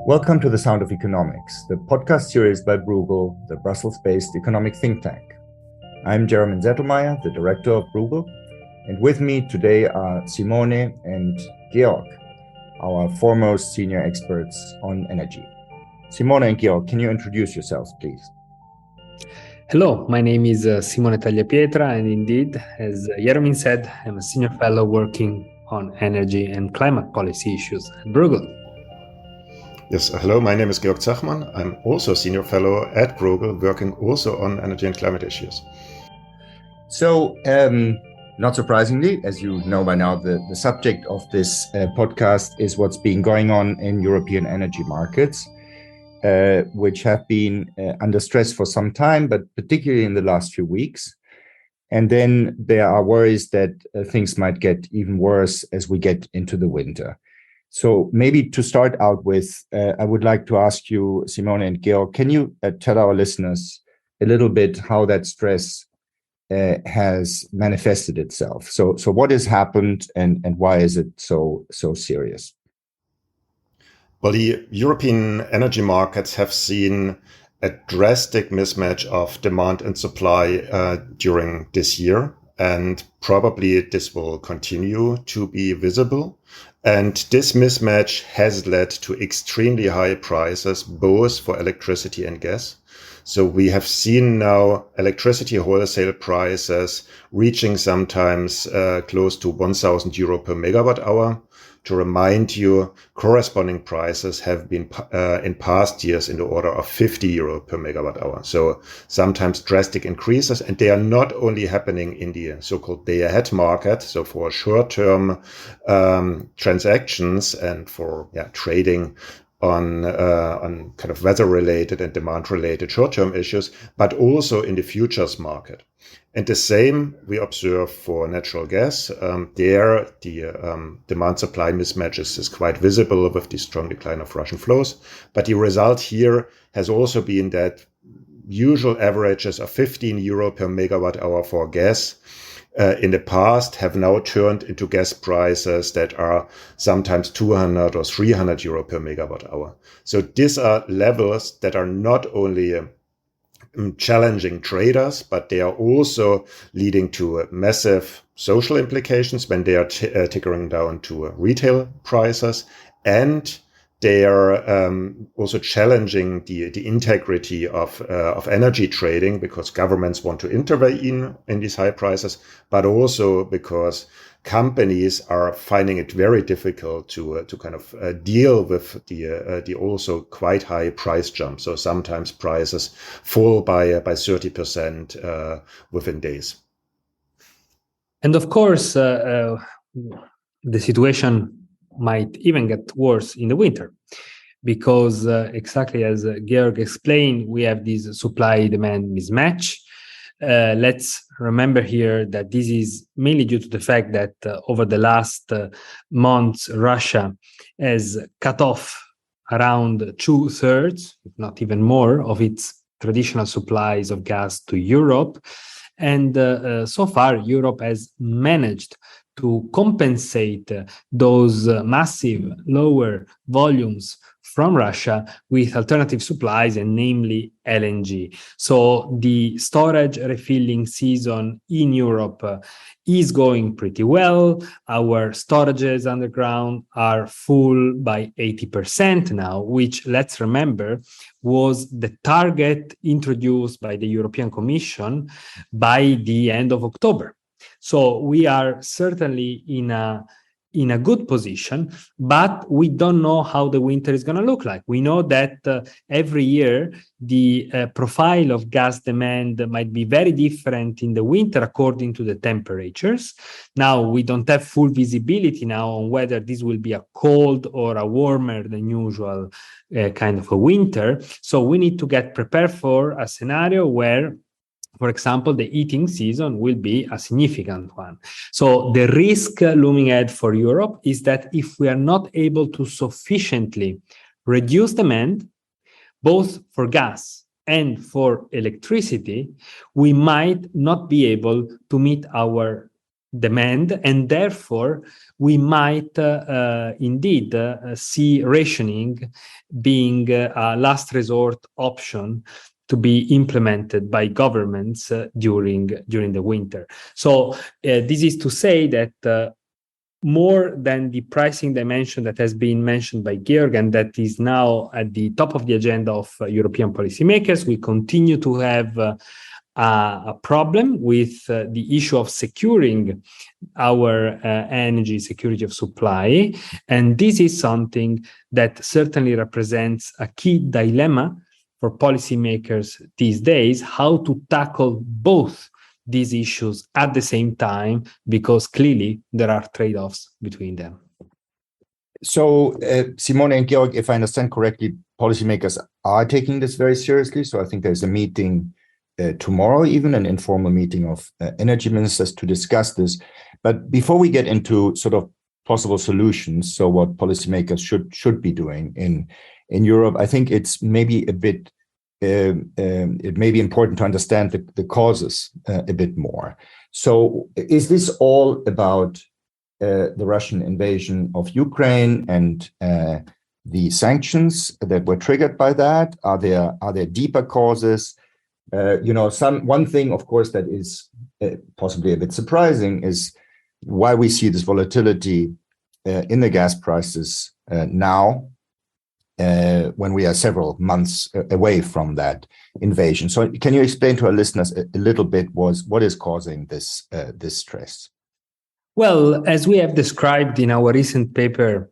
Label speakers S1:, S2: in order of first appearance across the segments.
S1: Welcome to The Sound of Economics, the podcast series by Bruegel, the Brussels-based economic think tank. I'm Jeremy Zettelmeier, the director of Bruegel, and with me today are Simone and Georg, our foremost senior experts on energy. Simone and Georg, can you introduce yourselves, please?
S2: Hello, my name is Simone Tagliapietra, and indeed, as Jeremy said, I'm a senior fellow working on energy and climate policy issues at Bruegel.
S3: Yes, hello, my name is Georg Zachmann. I'm also a senior fellow at Bruegel, working also on energy and climate issues.
S1: So, not surprisingly, as you know by now, the subject of this podcast is what's been going on in European energy markets, which have been under stress for some time, but particularly in the last few weeks. And then there are worries that things might get even worse as we get into the winter. So maybe to start out with, I would like to ask you, Simone and Georg, can you tell our listeners a little bit how that stress has manifested itself? So what has happened and why is it so serious?
S3: Well, the European energy markets have seen a drastic mismatch of demand and supply during this year. And probably this will continue to be visible. And this mismatch has led to extremely high prices, both for electricity and gas. So we have seen now electricity wholesale prices reaching sometimes close to 1,000 euro per megawatt hour. To remind you, corresponding prices have been in past years in the order of 50 euro per megawatt hour. So sometimes drastic increases, and they are not only happening in the so-called day-ahead market, so for short-term transactions and for trading on kind of weather-related and demand-related short-term issues, but also in the futures market. And the same we observe for natural gas. There, the demand-supply mismatch is quite visible with the strong decline of Russian flows. But the result here has also been that usual averages of 15 euro per megawatt hour for gas in the past have now turned into gas prices that are sometimes 200 or 300 euro per megawatt hour. So these are levels that are not only challenging traders, but they are also leading to massive social implications when they are tickering down to retail prices, and they are also challenging the integrity of energy trading, because governments want to intervene in these high prices, but also because companies are finding it very difficult to kind of deal with the also quite high price jump. So sometimes prices fall by 30% within days.
S2: And of course, the situation might even get worse in the winter, because exactly as Georg explained, we have this supply-demand mismatch. Let's remember here that this is mainly due to the fact that over the last months, Russia has cut off around 2/3, if not even more, of its traditional supplies of gas to Europe. And so far, Europe has managed to compensate those massive lower volumes from Russia with alternative supplies, and namely LNG. So the storage refilling season in Europe is going pretty well. Our storages underground are full by 80% now, which, let's remember, was the target introduced by the European Commission by the end of October. So we are certainly in a good position, but we don't know how the winter is going to look like. We know that every year the profile of gas demand might be very different in the winter according to the temperatures. Now, we don't have full visibility now on whether this will be a cold or a warmer than usual kind of a winter. So we need to get prepared for a scenario where, for example, the heating season will be a significant one. So the risk looming ahead for Europe is that if we are not able to sufficiently reduce demand, both for gas and for electricity, we might not be able to meet our demand, and therefore we might indeed see rationing being a last resort option to be implemented by governments during the winter. So this is to say that more than the pricing dimension that has been mentioned by Georg and that is now at the top of the agenda of European policymakers, we continue to have a problem with the issue of securing our energy security of supply. And this is something that certainly represents a key dilemma for policymakers these days, how to tackle both these issues at the same time, because clearly there are trade-offs between them.
S1: So, Simone and Georg, if I understand correctly, policymakers are taking this very seriously. So I think there's a meeting tomorrow, even an informal meeting of energy ministers to discuss this. But before we get into sort of possible solutions, so what policymakers should be doing in Europe, I think it's maybe a bit it may be important to understand the causes a bit more. So is this all about the Russian invasion of Ukraine and the sanctions that were triggered by that? Are there deeper causes? One thing, of course, that is possibly a bit surprising is why we see this volatility in the gas prices now, when we are several months away from that invasion. So can you explain to our listeners a little bit what is causing this stress?
S2: Well, as we have described in our recent paper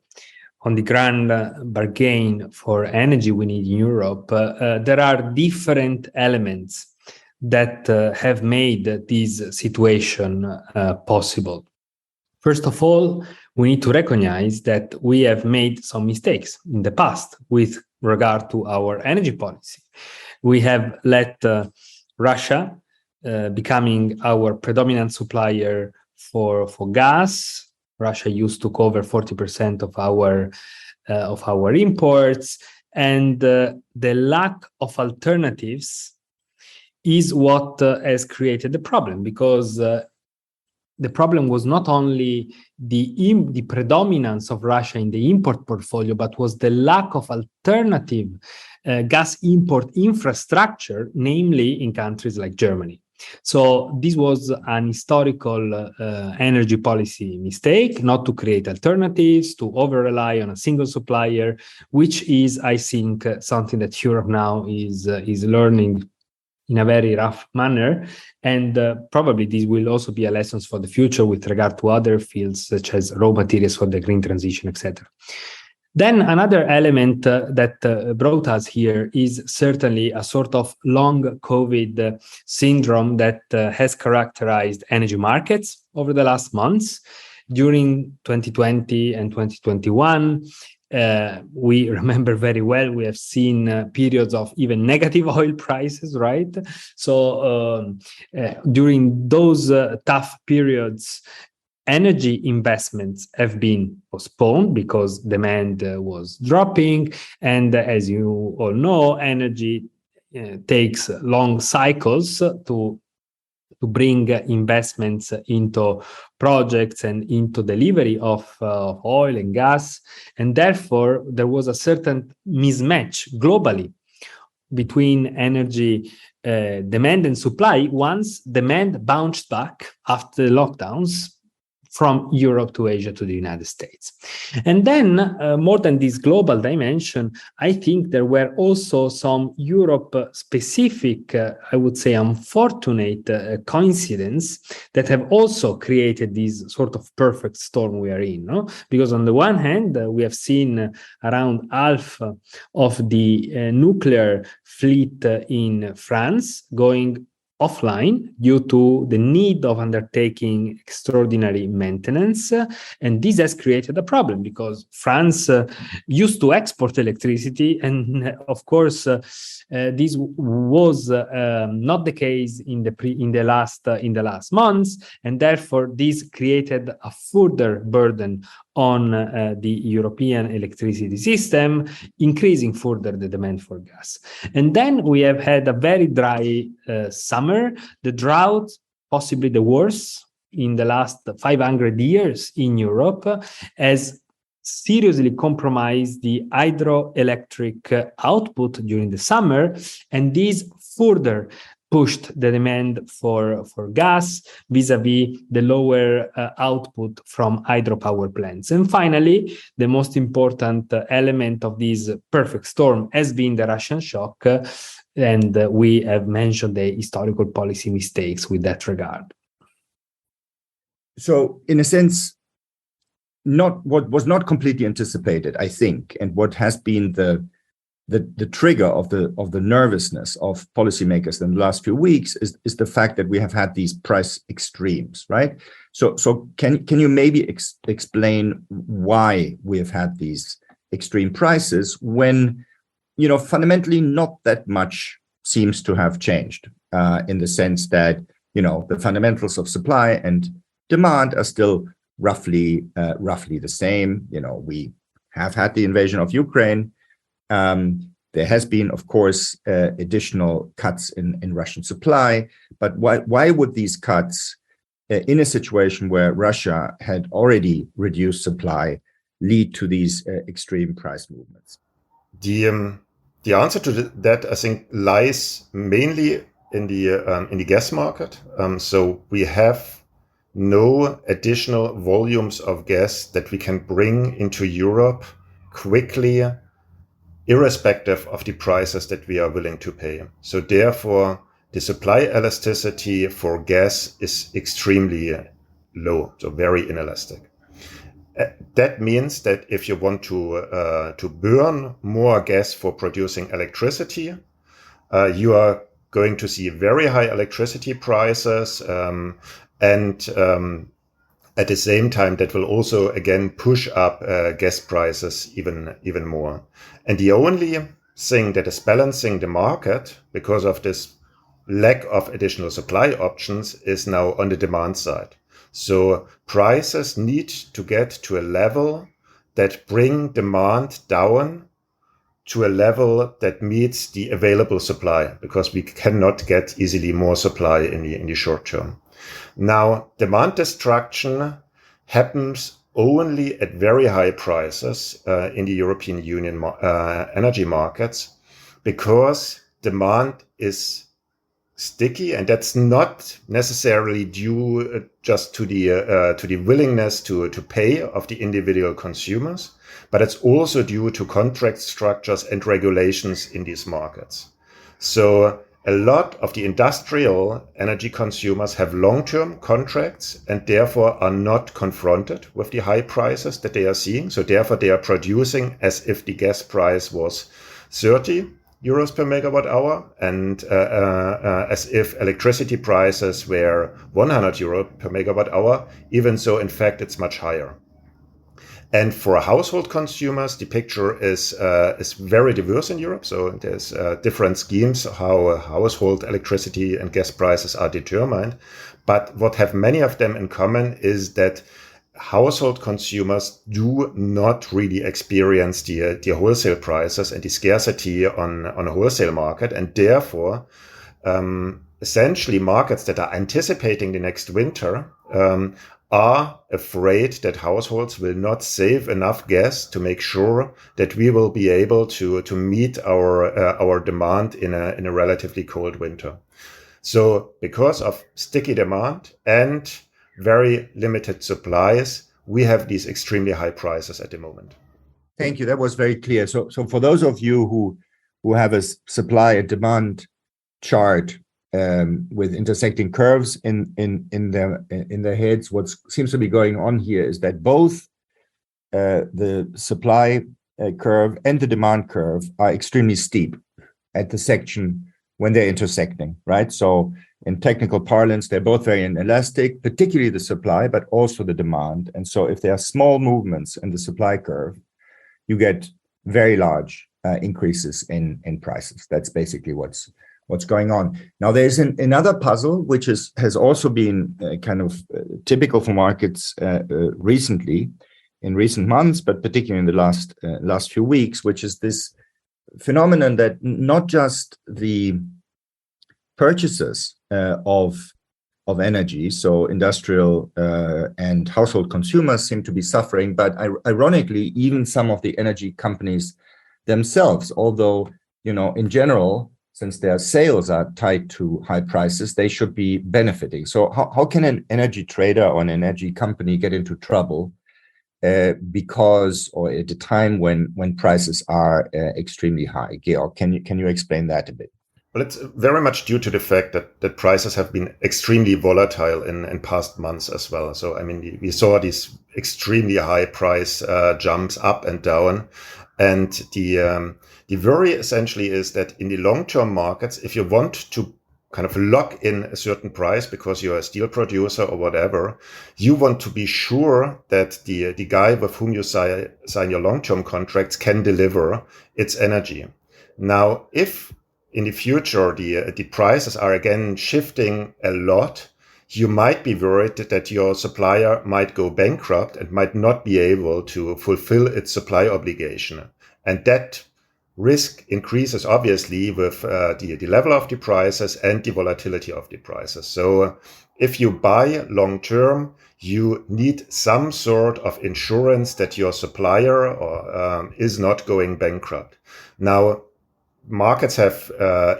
S2: on the grand bargain for energy we need in Europe, there are different elements that have made this situation possible. First of all, we need to recognize that we have made some mistakes in the past with regard to our energy policy. We have let Russia becoming our predominant supplier for gas. Russia used to cover 40% of our imports, and the lack of alternatives is what has created the problem, because the problem was not only the predominance of Russia in the import portfolio, but was the lack of alternative gas import infrastructure, namely in countries like Germany. So this was an historical energy policy mistake, not to create alternatives, to over-rely on a single supplier, which is, I think, something that Europe now is learning in a very rough manner. And probably this will also be a lesson for the future with regard to other fields, such as raw materials for the green transition, etc. Then another element that brought us here is certainly a sort of long COVID syndrome that has characterized energy markets over the last months. During 2020 and 2021, we remember very well, we have seen periods of even negative oil prices, right? So during those tough periods, energy investments have been postponed because demand was dropping. And as you all know, energy takes long cycles to bring investments into projects and into delivery of oil and gas. And therefore, there was a certain mismatch globally between energy demand and supply once demand bounced back after the lockdowns from Europe to Asia to the United States. And then, more than this global dimension, I think there were also some Europe-specific, I would say unfortunate coincidence that have also created this sort of perfect storm we are in. No? Because on the one hand, we have seen around half of the nuclear fleet in France going offline due to the need of undertaking extraordinary maintenance. And this has created a problem because France used to export electricity. And of course, this was not the case in the last months. And therefore, this created a further burden on the European electricity system, increasing further the demand for gas. And then we have had a very dry summer, the drought, possibly the worst in the last 500 years in Europe has seriously compromised the hydroelectric output during the summer, and this further pushed the demand for gas vis-a-vis the lower output from hydropower plants. And finally, the most important element of this perfect storm has been the Russian shock, and we have mentioned the historical policy mistakes with that regard.
S1: So, in a sense, what was not completely anticipated, I think, and what has been the trigger of the nervousness of policymakers in the last few weeks is the fact that we have had these price extremes, right? So can you maybe explain why we have had these extreme prices when, fundamentally not that much seems to have changed, in the sense that, the fundamentals of supply and demand are still roughly the same. We have had the invasion of Ukraine. There has been, of course, additional cuts in Russian supply. But why would these cuts, in a situation where Russia had already reduced supply, lead to these extreme price movements?
S3: The answer to that, I think, lies mainly in the gas market. So we have no additional volumes of gas that we can bring into Europe quickly, irrespective of the prices that we are willing to pay. So therefore, the supply elasticity for gas is extremely low, so very inelastic. That means that if you want to burn more gas for producing electricity, you are going to see very high electricity prices, and at the same time, that will also again push up gas prices even more. And the only thing that is balancing the market because of this lack of additional supply options is now on the demand side. So prices need to get to a level that bring demand down to a level that meets the available supply, because we cannot get easily more supply in the short term. Now, demand destruction happens only at very high prices in the European Union energy markets, because demand is sticky, and that's not necessarily due just to the willingness to pay of the individual consumers, but it's also due to contract structures and regulations in these markets. So a lot of the industrial energy consumers have long-term contracts and therefore are not confronted with the high prices that they are seeing. So therefore they are producing as if the gas price was 30 euros per megawatt hour, and as if electricity prices were 100 euro per megawatt hour, even so in fact it's much higher. And for household consumers, the picture is very diverse in Europe. So there's different schemes how household electricity and gas prices are determined. But what have many of them in common is that household consumers do not really experience the wholesale prices and the scarcity on a wholesale market. And therefore, essentially markets that are anticipating the next winter are afraid that households will not save enough gas to make sure that we will be able to meet our demand in a relatively cold winter. So because of sticky demand and very limited supplies, we have these extremely high prices at the moment.
S1: Thank you. That was very clear. So for those of you who have a supply and demand chart with intersecting curves in their heads, what seems to be going on here is that both the supply curve and the demand curve are extremely steep at the section when they're intersecting, right? So in technical parlance, they're both very inelastic, particularly the supply, but also the demand. And so if there are small movements in the supply curve, you get very large increases in prices. That's basically what's going on. Now, there's another puzzle, which has also been kind of typical for markets recently, in recent months, but particularly in the last few weeks, which is this phenomenon that not just the purchasers of of energy. So industrial and household consumers seem to be suffering, but ironically, even some of the energy companies themselves, although, in general, since their sales are tied to high prices, they should be benefiting. So how can an energy trader or an energy company get into trouble because, or at a time when prices are extremely high? Georg, can you explain that a bit?
S3: Well, it's very much due to the fact that prices have been extremely volatile in past months as well. So, I mean, we saw these extremely high price jumps up and down. And the worry essentially is that in the long-term markets, if you want to kind of lock in a certain price because you're a steel producer or whatever, you want to be sure that the guy with whom you sign your long-term contracts can deliver its energy. Now, if in the future the prices are again shifting a lot, you might be worried that your supplier might go bankrupt and might not be able to fulfill its supply obligation. And that risk increases obviously with the level of the prices and the volatility of the prices. So if you buy long term, you need some sort of insurance that your supplier is not going bankrupt. Now, markets have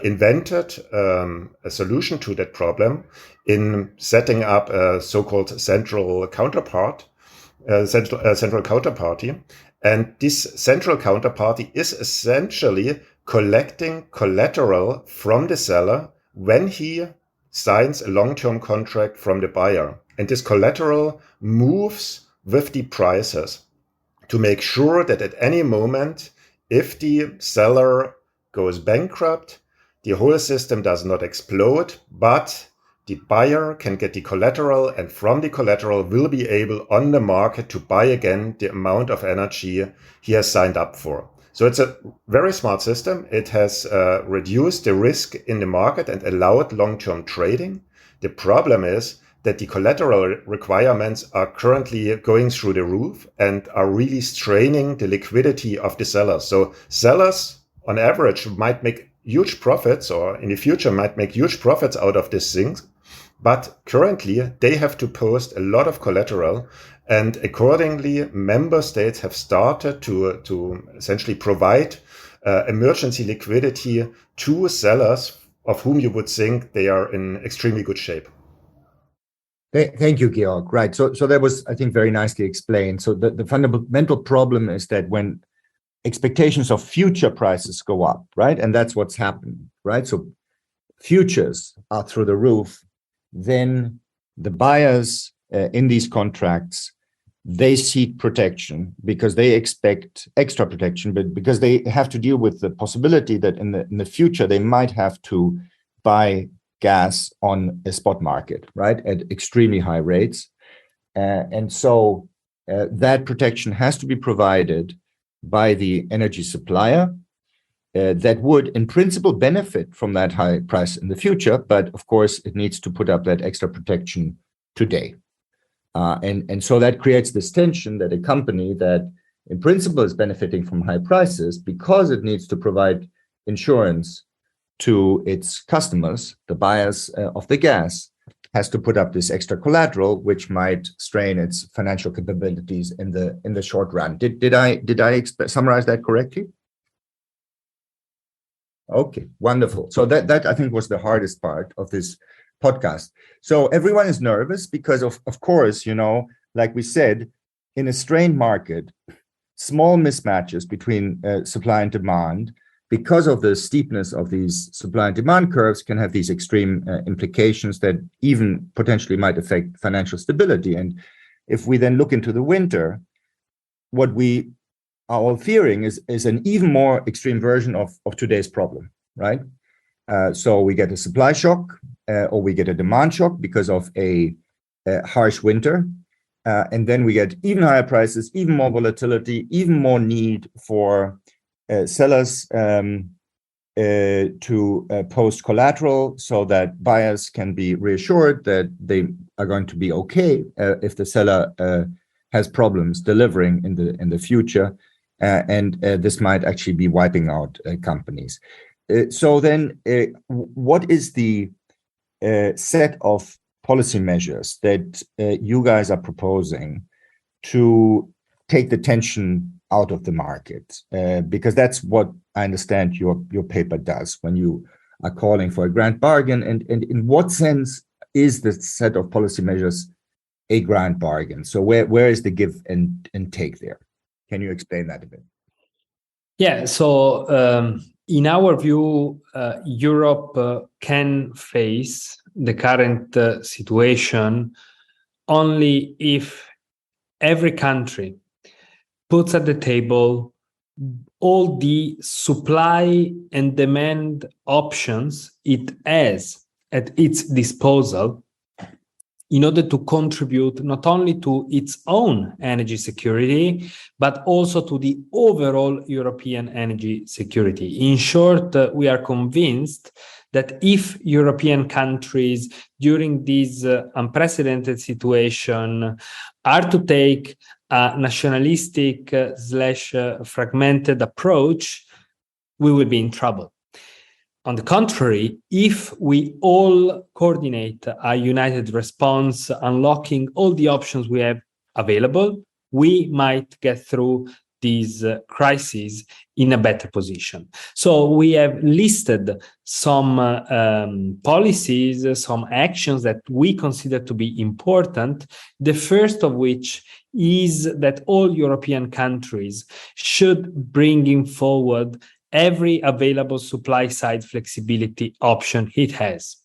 S3: invented a solution to that problem in setting up a so-called central counterparty. And this central counterparty is essentially collecting collateral from the seller when he signs a long-term contract from the buyer. And this collateral moves with the prices to make sure that at any moment, if the seller goes bankrupt, the whole system does not explode, but the buyer can get the collateral, and from the collateral will be able on the market to buy again the amount of energy he has signed up for. So it's a very smart system. It has reduced the risk in the market and allowed long-term trading. The problem is that the collateral requirements are currently going through the roof and are really straining the liquidity of the sellers. So sellers on average might make huge profits, or in the future might make huge profits out of these things. But currently they have to post a lot of collateral, and accordingly member states have started to essentially provide emergency liquidity to sellers of whom you would think they are in extremely good shape.
S1: Thank you, Georg. Right. So that was, I think, very nicely explained. So the fundamental problem is that when expectations of future prices go up, right? And that's what's happened, right? So futures are through the roof. Then the buyers in these contracts, they seek protection because they expect extra protection, but because they have to deal with the possibility that in the future they might have to buy gas on a spot market, right, at extremely high rates. And so that protection has to be provided by the energy supplier that would, in principle, benefit from that high price in the future. But of course, it needs to put up that extra protection today. And so that creates this tension that a company that, in principle, is benefiting from high prices, because it needs to provide insurance to its customers, the buyers of the gas, has to put up this extra collateral, which might strain its financial capabilities in the short run. Did I summarize that correctly? Okay, wonderful. So that I think was the hardest part of this podcast. So everyone is nervous because of course, like we said, in a strained market, small mismatches between supply and demand, because of the steepness of these supply and demand curves, can have these extreme implications that even potentially might affect financial stability. And if we then look into the winter, what we are all fearing is an even more extreme version of today's problem, right? So we get a supply shock or we get a demand shock because of a harsh winter. And then we get even higher prices, even more volatility, even more need for sellers to post collateral so that buyers can be reassured that they are going to be okay if the seller has problems delivering in the future, and this might actually be wiping out companies. So then, what is the set of policy measures that you guys are proposing to take the tension out of the market? Because that's what I understand your paper does when you are calling for a grand bargain. And in what sense is this set of policy measures a grand bargain? So where is the give and take there? Can you explain that a bit?
S2: Yeah, so in our view, Europe can face the current situation only if every country puts at the table all the supply and demand options it has at its disposal in order to contribute not only to its own energy security, but also to the overall European energy security. In short, we are convinced that if European countries during this unprecedented situation are to take a nationalistic / fragmented approach, we will be in trouble. On the contrary, if we all coordinate a united response, unlocking all the options we have available, we might get through these crises in a better position. So we have listed some policies, some actions that we consider to be important. The first of which is that all European countries should bring forward every available supply side flexibility option it has.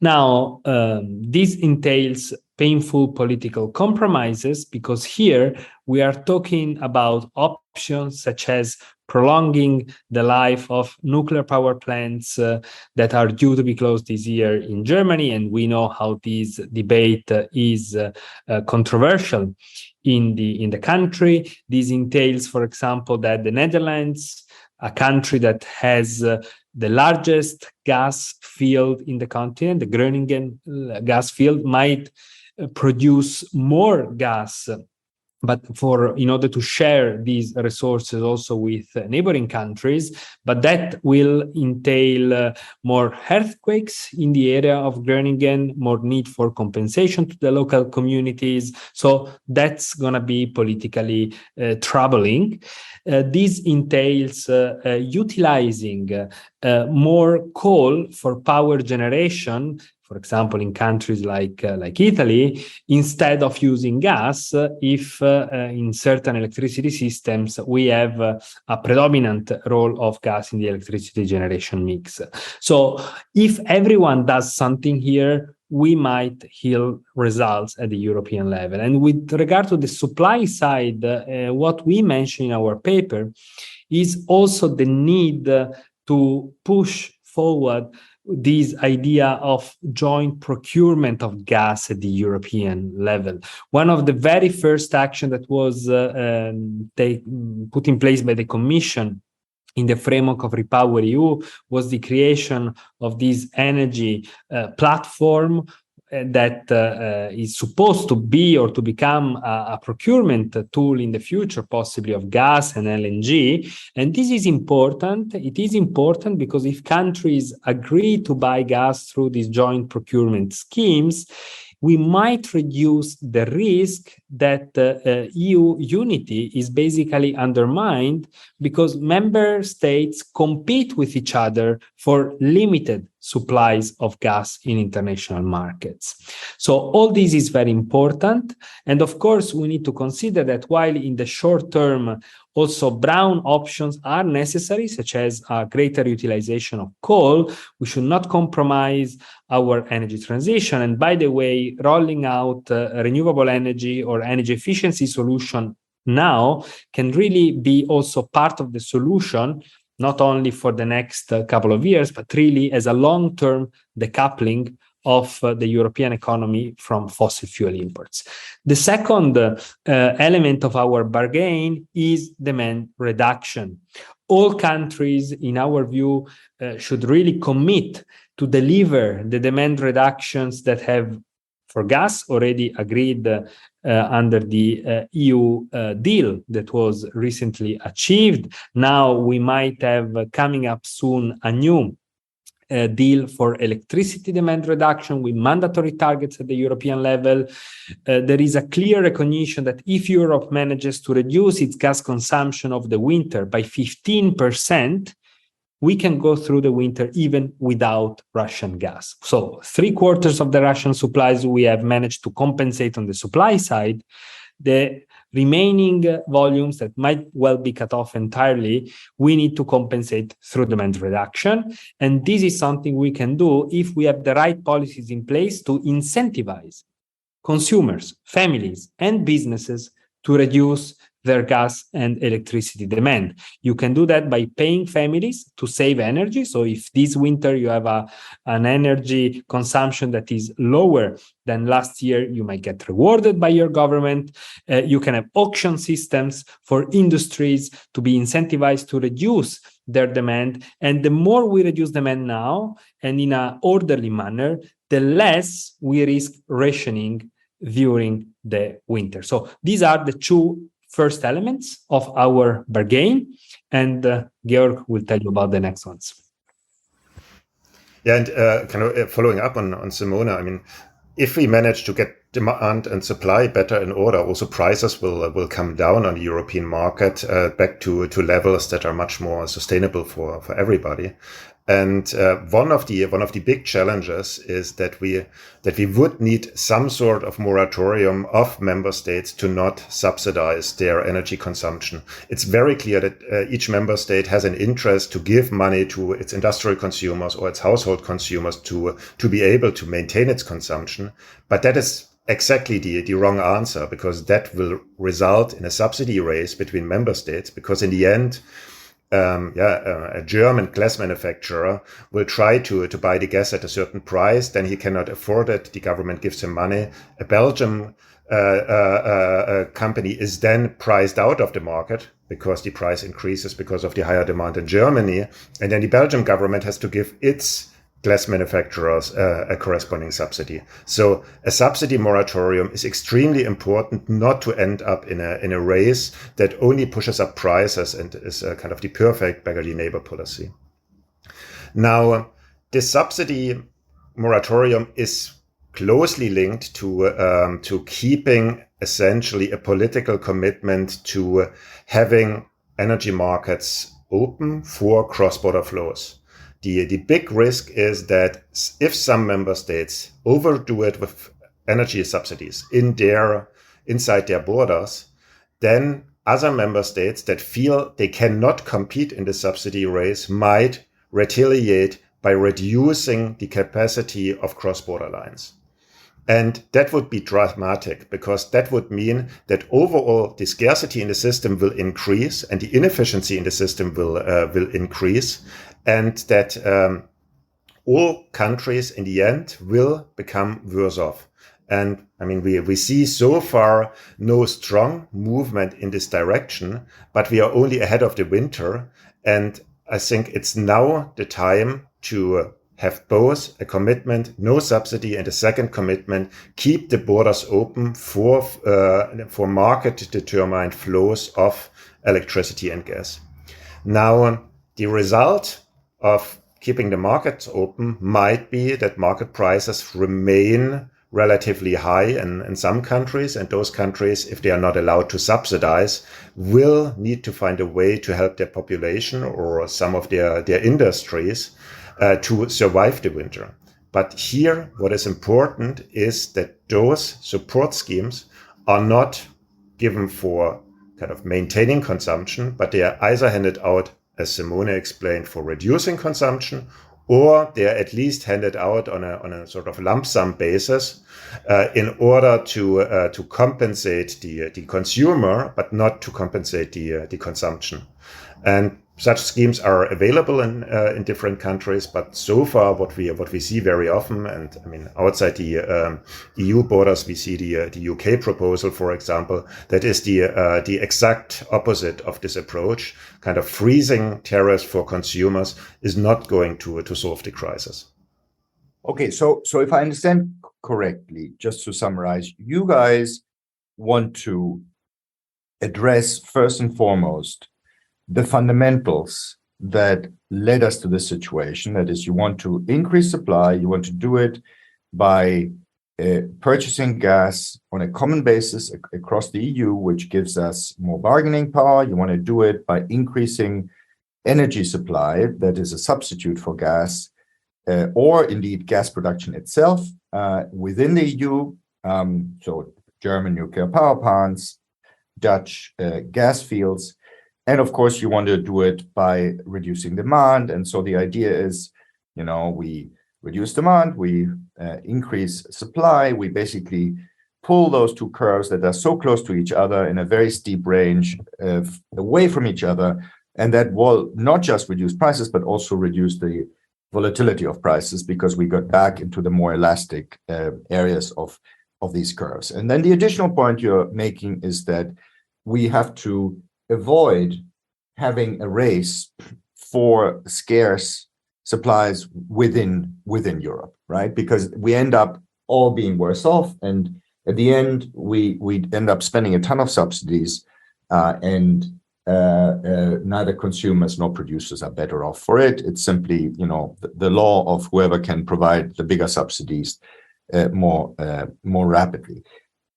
S2: Now, this entails painful political compromises because here we are talking about options such as prolonging the life of nuclear power plants that are due to be closed this year in Germany. And we know how this debate is controversial in the country. This entails, for example, that the Netherlands, a country that has the largest gas field in the continent, the Groningen gas field, might produce more gas, but in order to share these resources also with neighboring countries. But that will entail more earthquakes in the area of Groningen, more need for compensation to the local communities. So that's going to be politically troubling. This entails utilizing more coal for power generation, for example, in countries like Italy, instead of using gas, if in certain electricity systems we have a predominant role of gas in the electricity generation mix. So if everyone does something here, we might yield results at the European level. And with regard to the supply side, what we mention in our paper is also the need to push forward this idea of joint procurement of gas at the European level. One of the very first actions that was put in place by the Commission in the framework of REPowerEU was the creation of this energy platform that is supposed to be or to become a procurement tool in the future, possibly of gas and LNG. And this is important. It is important because if countries agree to buy gas through these joint procurement schemes, we might reduce the risk that EU unity is basically undermined because member states compete with each other for limited supplies of gas in international markets. So all this is very important. And of course, we need to consider that while in the short term, also brown options are necessary, such as a greater utilization of coal, we should not compromise our energy transition. And by the way, rolling out renewable energy or energy efficiency solution now can really be also part of the solution, not only for the next couple of years, but really as a long-term decoupling of the European economy from fossil fuel imports. The second element of our bargain is demand reduction. All countries, in our view, should really commit to deliver the demand reductions that have, for gas, already agreed under the EU deal that was recently achieved. Now we might have coming up soon a new deal for electricity demand reduction with mandatory targets at the European level. There is a clear recognition that if Europe manages to reduce its gas consumption of the winter by 15%, we can go through the winter even without Russian gas. So 3/4 of the Russian supplies we have managed to compensate on the supply side. The remaining volumes that might well be cut off entirely, we need to compensate through demand reduction. And this is something we can do if we have the right policies in place to incentivize consumers, families, and businesses to reduce their gas and electricity demand. You can do that by paying families to save energy. So if this winter you have an energy consumption that is lower than last year, you might get rewarded by your government. You can have auction systems for industries to be incentivized to reduce their demand. And the more we reduce demand now and in an orderly manner, the less we risk rationing during the winter. So these are the two first elements of our bargain, and Georg will tell you about the next ones.
S3: Yeah, and kind of following up on Simona, I mean, if we manage to get demand and supply better in order, also prices will come down on the European market back to levels that are much more sustainable for everybody. And one of the big challenges is that we would need some sort of moratorium of member states to not subsidize their energy consumption. It's very clear that each member state has an interest to give money to its industrial consumers or its household consumers to be able to maintain its consumption. But that is exactly the wrong answer, because that will result in a subsidy race between member states, because in the end, a German glass manufacturer will try to buy the gas at a certain price, then he cannot afford it, the government gives him money. A Belgian company is then priced out of the market because the price increases because of the higher demand in Germany, and then the Belgian government has to give its glass manufacturers a corresponding subsidy. So a subsidy moratorium is extremely important, not to end up in a race that only pushes up prices and is kind of the perfect beggar-the-neighbor policy. Now, this subsidy moratorium is closely linked to keeping essentially a political commitment to having energy markets open for cross-border flows. The big risk is that if some member states overdo it with energy subsidies inside their borders, then other member states that feel they cannot compete in the subsidy race might retaliate by reducing the capacity of cross-border lines. And that would be dramatic, because that would mean that overall the scarcity in the system will increase and the inefficiency in the system will increase, and that all countries in the end will become worse off. And I mean, we see so far no strong movement in this direction, but we are only ahead of the winter. And I think it's now the time to have both a commitment, no subsidy, and a second commitment, keep the borders open for market-determined flows of electricity and gas. Now, the result of keeping the markets open might be that market prices remain relatively high in some countries, and those countries, if they are not allowed to subsidize, will need to find a way to help their population or some of their industries to survive the winter. But here, what is important is that those support schemes are not given for kind of maintaining consumption, but they are either handed out, as Simona explained, for reducing consumption, or they are at least handed out on a sort of lump sum basis in order to compensate the consumer, but not to compensate the consumption. And such schemes are available in different countries, but so far what we see very often, and I mean outside the EU borders, we see the UK proposal, for example, that is the exact opposite of this approach. Kind of freezing tariffs for consumers is not going to solve the crisis.
S1: Okay, so if I understand correctly, just to summarize, you guys want to address first and foremost the fundamentals that led us to this situation. That is, you want to increase supply, you want to do it by purchasing gas on a common basis across the EU, which gives us more bargaining power. You want to do it by increasing energy supply that is a substitute for gas, or indeed gas production itself within the EU. So German nuclear power plants, Dutch gas fields. And of course, you want to do it by reducing demand. And so the idea is, we reduce demand, we increase supply, we basically pull those two curves that are so close to each other in a very steep range away from each other. And that will not just reduce prices, but also reduce the volatility of prices, because we got back into the more elastic areas of these curves. And then the additional point you're making is that we have to avoid having a race for scarce supplies within Europe, right? Because we end up all being worse off, and at the end we end up spending a ton of subsidies, and neither consumers nor producers are better off for it. It's simply, the law of whoever can provide the bigger subsidies more rapidly.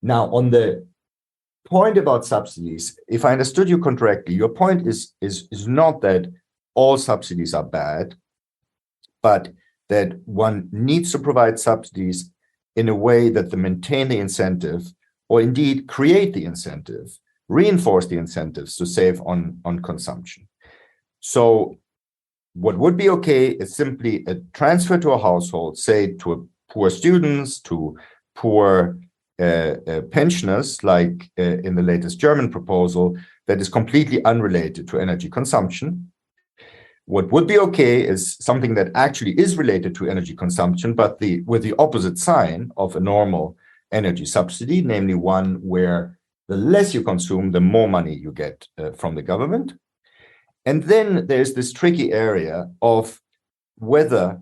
S1: Now, on the point about subsidies, if I understood you correctly, your point is not that all subsidies are bad, but that one needs to provide subsidies in a way that they maintain the incentive, or indeed create the incentive, reinforce the incentives to save on consumption. So what would be okay is simply a transfer to a household, say to poor students, to poor pensioners, like in the latest German proposal, that is completely unrelated to energy consumption. What would be okay is something that actually is related to energy consumption, but with the opposite sign of a normal energy subsidy, namely one where the less you consume, the more money you get from the government. And then there's this tricky area of whether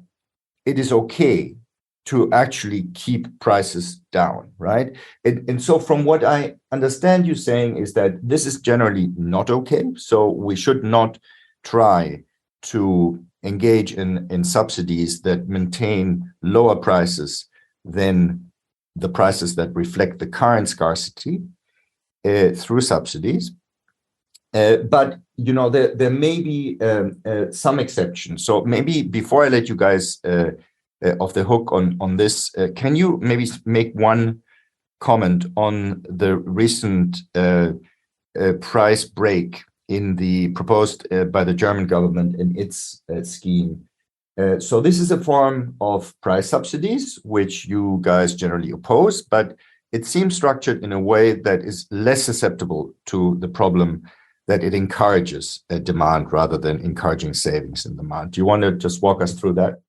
S1: it is okay to actually keep prices down, right? And so from what I understand you saying is that this is generally not okay. So we should not try to engage in subsidies that maintain lower prices than the prices that reflect the current scarcity through subsidies. But, there may be some exceptions. So maybe before I let you guys off the hook on this, can you maybe make one comment on the recent price break in the proposed by the German government in its scheme? So this is a form of price subsidies, which you guys generally oppose, but it seems structured in a way that is less susceptible to the problem that it encourages demand rather than encouraging savings in demand. Do you want to just walk us through that?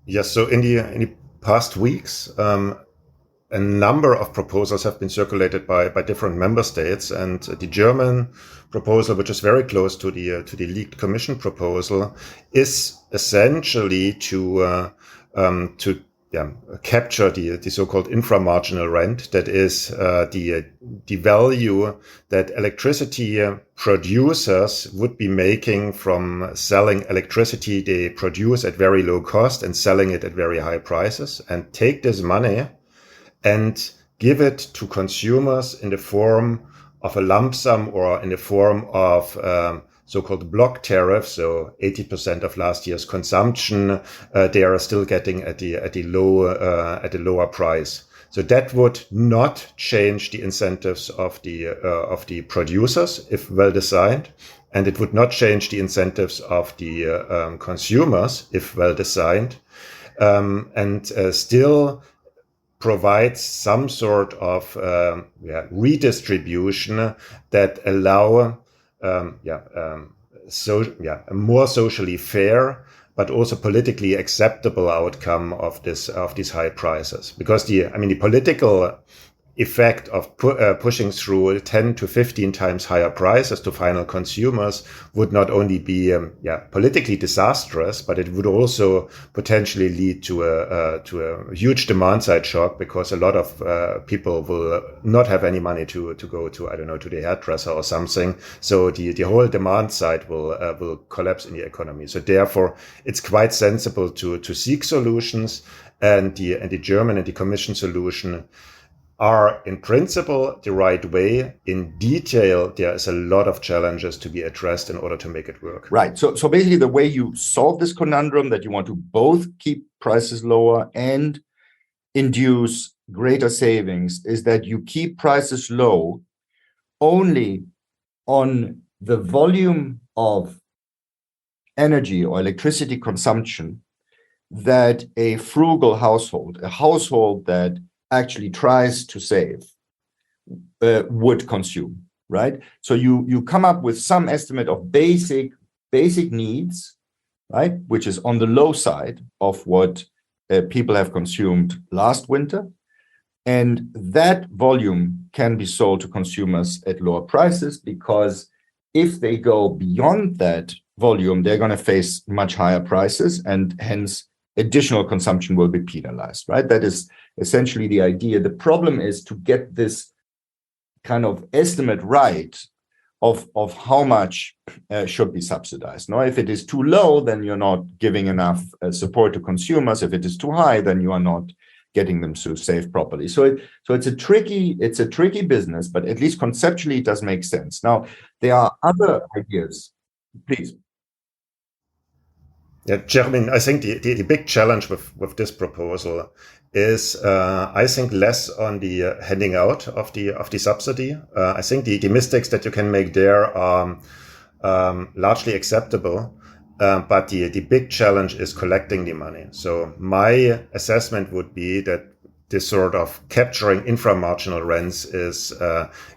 S3: Yes. So in the past weeks, a number of proposals have been circulated by different member states, and the German proposal, which is very close to the leaked Commission proposal, is essentially to capture the so-called inframarginal rent. That is the value that electricity producers would be making from selling electricity they produce at very low cost and selling it at very high prices, and take this money and give it to consumers in the form of a lump sum or in the form of so-called block tariff. So 80% of last year's consumption they are still getting at the lower price. So that would not change the incentives of the producers if well designed, and it would not change the incentives of the consumers if well designed, and still provides some sort of redistribution that allow a more socially fair but also politically acceptable outcome of these high prices. Because the political effect of pushing through 10 to 15 times higher prices to final consumers would not only be politically disastrous, but it would also potentially lead to a huge demand side shock, because a lot of people will not have any money to go to, I don't know, to the hairdresser or something. So the whole demand side will collapse in the economy. So therefore, it's quite sensible to seek solutions, and the German and the Commission solution are in principle the right way. In detail, there is a lot of challenges to be addressed in order to make it work.
S1: Right. So basically the way you solve this conundrum, that you want to both keep prices lower and induce greater savings, is that you keep prices low only on the volume of energy or electricity consumption that a frugal household, a household that actually tries to save, would consume, right? So you come up with some estimate of basic needs, right, which is on the low side of what people have consumed last winter, and that volume can be sold to consumers at lower prices, because if they go beyond that volume, they're going to face much higher prices, and hence additional consumption will be penalized, right? That is essentially the idea. The problem is to get this kind of estimate right of how much should be subsidized. Now, if it is too low, then you're not giving enough support to consumers. If it is too high, then you are not getting them to save properly. So it's a tricky business, but at least conceptually it does make sense. Now, there are other ideas. Please.
S3: Yeah, Jeremy, I think the big challenge with this proposal is, I think, less on the handing out of the subsidy. I think the mistakes that you can make there are largely acceptable, but the big challenge is collecting the money. So my assessment would be that this sort of capturing inframarginal rents is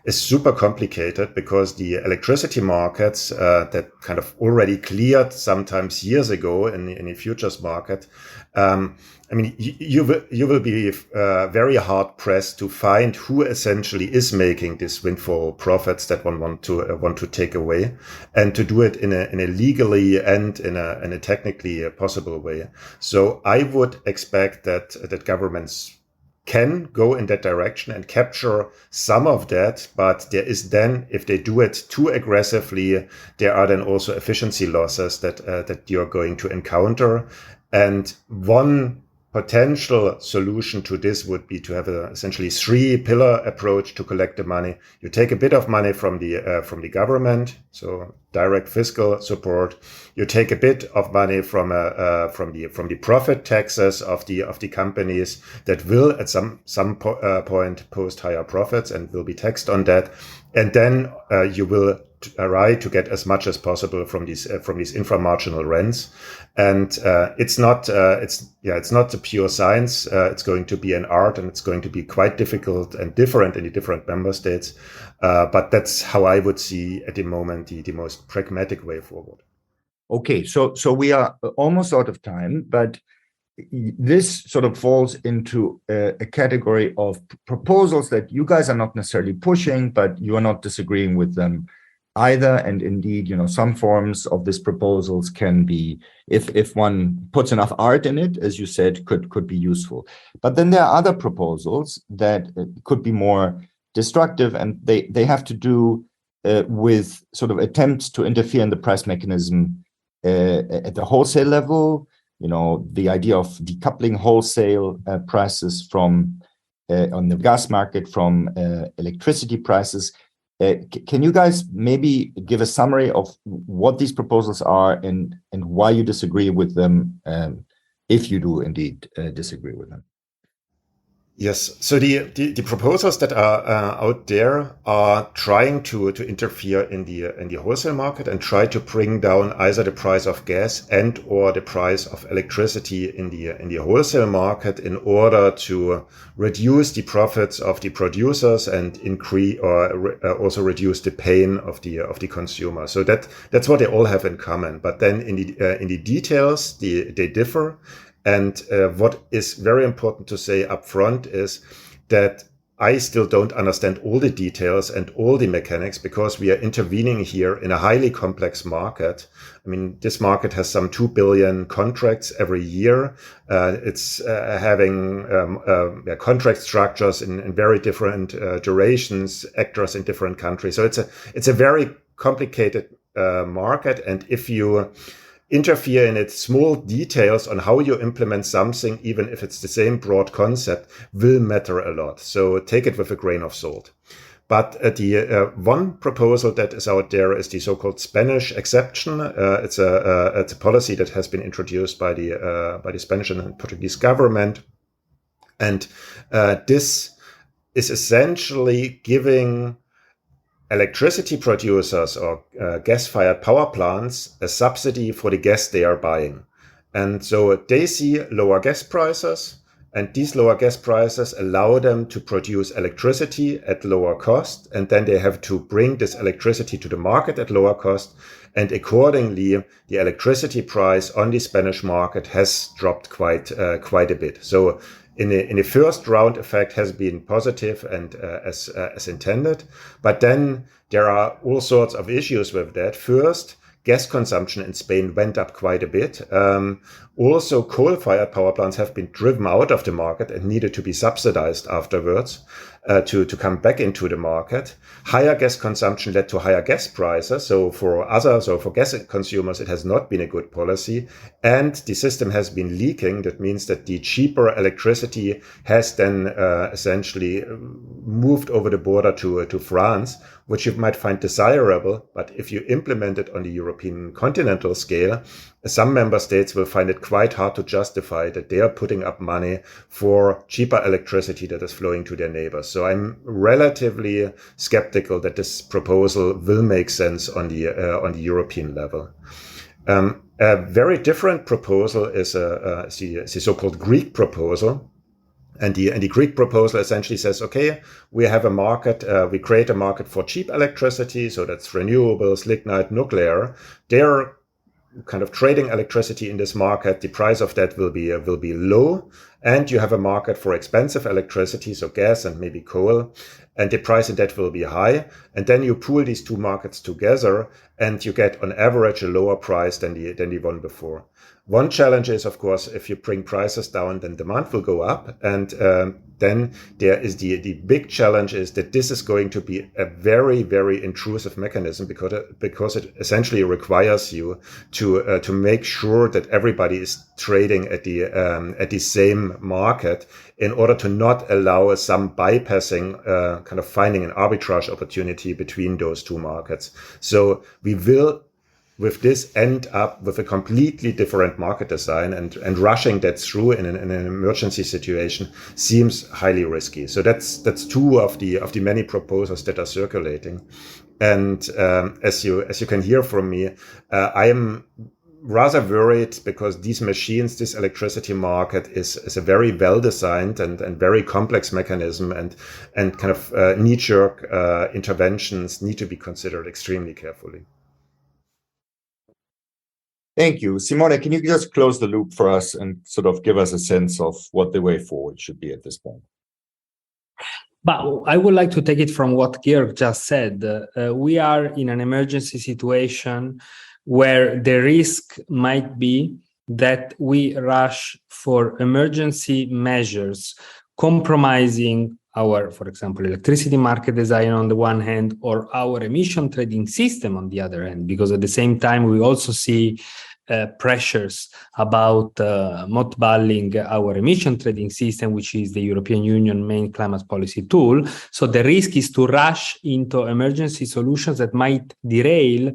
S3: super complicated, because the electricity markets that kind of already cleared sometimes years ago in the futures market. I mean, you will be very hard pressed to find who essentially is making this windfall profits that one want to take away, and to do it in a legally and in a technically possible way. So I would expect that governments can go in that direction and capture some of that, but there is then, if they do it too aggressively, there are then also efficiency losses that you're going to encounter. And one potential solution to this would be to have essentially 3-pillar approach to collect the money. You take a bit of money from the government, so direct fiscal support. You take a bit of money from the profit taxes of the companies that will at some point post higher profits and will be taxed on that, and then you will try to get as much as possible from these inframarginal rents. And it's not a pure science. It's going to be an art, and it's going to be quite difficult and different in the different member states. But that's how I would see at the moment the most pragmatic way forward.
S1: Okay, so we are almost out of time, but this sort of falls into a category of proposals that you guys are not necessarily pushing, but you are not disagreeing with them either. And indeed, some forms of these proposals can be, if one puts enough art in it, as you said, could be useful. But then there are other proposals that could be more destructive, and they have to do with sort of attempts to interfere in the price mechanism at the wholesale level. The idea of decoupling wholesale prices from on the gas market from electricity prices. Can you guys maybe give a summary of what these proposals are and why you disagree with them, if you do indeed disagree with them?
S3: Yes. So the proposals that are out there are trying to interfere in the wholesale market and try to bring down either the price of gas and or the price of electricity in the wholesale market in order to reduce the profits of the producers and increase or also reduce the pain of the consumer. So that's what they all have in common. But then in the details, they differ. And what is very important to say up front is that I still don't understand all the details and all the mechanics, because we are intervening here in a highly complex market. I mean, this market has some 2 billion contracts every year. It's having contract structures in very different durations, actors in different countries. So it's a very complicated market. And if you interfere in its small details on how you implement something, even if it's the same broad concept, will matter a lot. So take it with a grain of salt. But the one proposal that is out there is the so-called Spanish exception. It's a policy that has been introduced by the Spanish and Portuguese government, and this is essentially giving electricity producers or gas-fired power plants a subsidy for the gas they are buying. And so they see lower gas prices, and these lower gas prices allow them to produce electricity at lower cost. And then they have to bring this electricity to the market at lower cost. And accordingly, the electricity price on the Spanish market has dropped quite a bit. So in the first round, effect has been positive and as intended. But then there are all sorts of issues with that. First, gas consumption in Spain went up quite a bit. Also, coal-fired power plants have been driven out of the market and needed to be subsidized afterwards to come back into the market. Higher gas consumption led to higher gas prices. So for gas consumers, it has not been a good policy. And the system has been leaking. That means that the cheaper electricity has then essentially moved over the border to France, which you might find desirable. But if you implement it on the European continental scale, some member states will find it quite hard to justify that they are putting up money for cheaper electricity that is flowing to their neighbors. So I'm relatively skeptical that this proposal will make sense on the European level. A very different proposal is the so-called Greek proposal. And the Greek proposal essentially says, okay, we have a market, we create a market for cheap electricity. So that's renewables, lignite, nuclear. They're kind of trading electricity in this market. The price of that will be low. And you have a market for expensive electricity, so gas and maybe coal. And the price in that will be high. And then you pool these two markets together and you get on average a lower price than the one before. One challenge is, of course, if you bring prices down, then demand will go up. And then there is the big challenge is that this is going to be a very, very intrusive mechanism because it essentially requires you to make sure that everybody is trading at the same market in order to not allow some bypassing, kind of finding an arbitrage opportunity between those two markets. So we will, with this, end up with a completely different market design, and rushing that through in an emergency situation seems highly risky. So that's two of the many proposals that are circulating. And as you can hear from me, I am rather worried because these machines, this electricity market is a very well designed and very complex mechanism, and kind of knee-jerk interventions need to be considered extremely carefully.
S1: Thank you. Simone, can you just close the loop for us and sort of give us a sense of what the way forward should be at this point?
S2: But I would like to take it from what Georg just said. We are in an emergency situation where the risk might be that we rush for emergency measures, compromising our, for example, electricity market design on the one hand, or our emission trading system on the other hand, because at the same time, we also see pressures about mothballing our emission trading system, which is the European Union main climate policy tool. So the risk is to rush into emergency solutions that might derail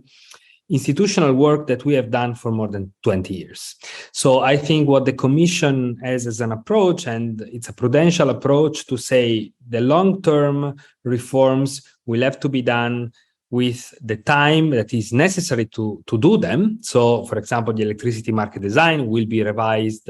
S2: institutional work that we have done for more than 20 years. So I think what the Commission has as an approach, and it's a prudential approach, to say the long-term reforms will have to be done with the time that is necessary to do them. So, for example, the electricity market design will be revised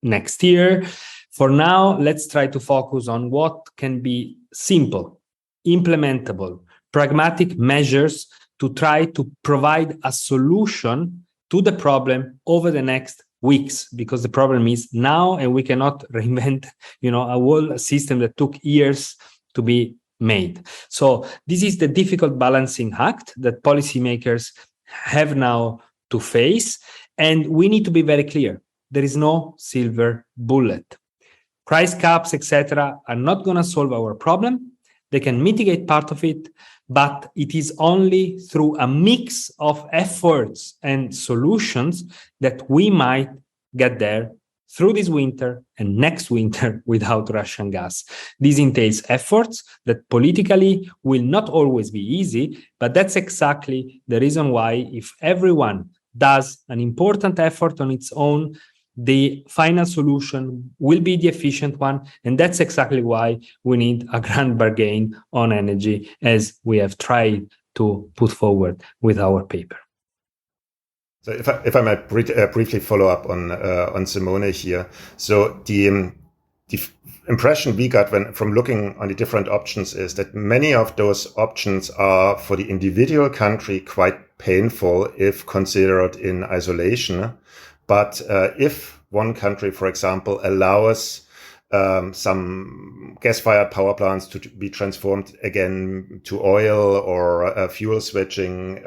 S2: next year. For now, let's try to focus on what can be simple, implementable, pragmatic measures to try to provide a solution to the problem over the next weeks, because the problem is now, and we cannot reinvent, a whole system that took years to be made. So this is the difficult balancing act that policymakers have now to face. And we need to be very clear. There is no silver bullet. Price caps, etc., are not going to solve our problem. They can mitigate part of it, but it is only through a mix of efforts and solutions that we might get there through this winter and next winter without Russian gas. This entails efforts that politically will not always be easy, but that's exactly the reason why if everyone does an important effort on its own, the final solution will be the efficient one. And that's exactly why we need a grand bargain on energy, as we have tried to put forward with our paper.
S3: So if I might briefly follow up on Simone here. So the impression we got from looking on the different options is that many of those options are for the individual country quite painful if considered in isolation. But if one country, for example, allows some gas-fired power plants to be transformed again to oil, or fuel switching,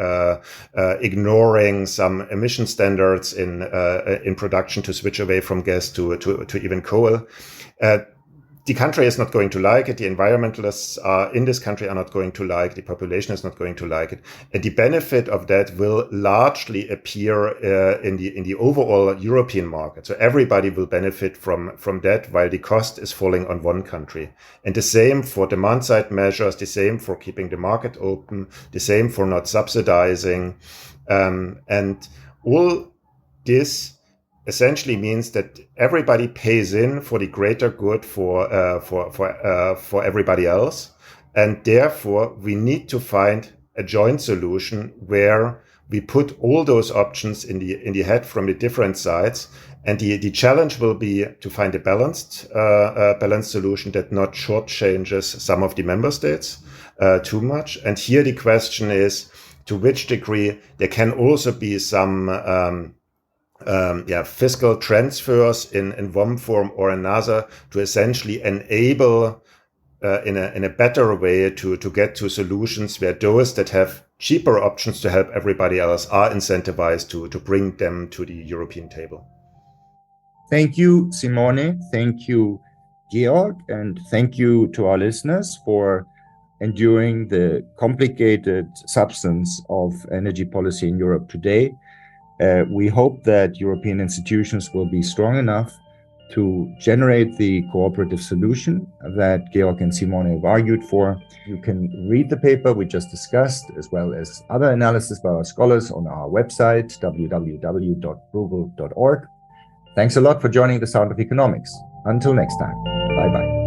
S3: ignoring some emission standards in production to switch away from gas to even coal, the country is not going to like it. The environmentalists in this country are not going to like it. The population is not going to like it. And the benefit of that will largely appear in the overall European market. So everybody will benefit from that, while the cost is falling on one country. And the same for demand side measures, the same for keeping the market open, the same for not subsidizing. And all this essentially means that everybody pays in for the greater good for everybody else, and therefore we need to find a joint solution where we put all those options in the head from the different sides, and the challenge will be to find a balanced solution that not shortchanges some of the member states too much. And here the question is, to which degree there can also be some fiscal transfers in one form or another to essentially enable in a better way to get to solutions where those that have cheaper options to help everybody else are incentivized to bring them to the European table.
S1: Thank you, Simone. Thank you, Georg. And thank you to our listeners for enduring the complicated substance of energy policy in Europe today. We hope that European institutions will be strong enough to generate the cooperative solution that Georg and Simone have argued for. You can read the paper we just discussed, as well as other analysis by our scholars, on our website, www.bruegel.org. Thanks a lot for joining The Sound of Economics. Until next time, bye-bye.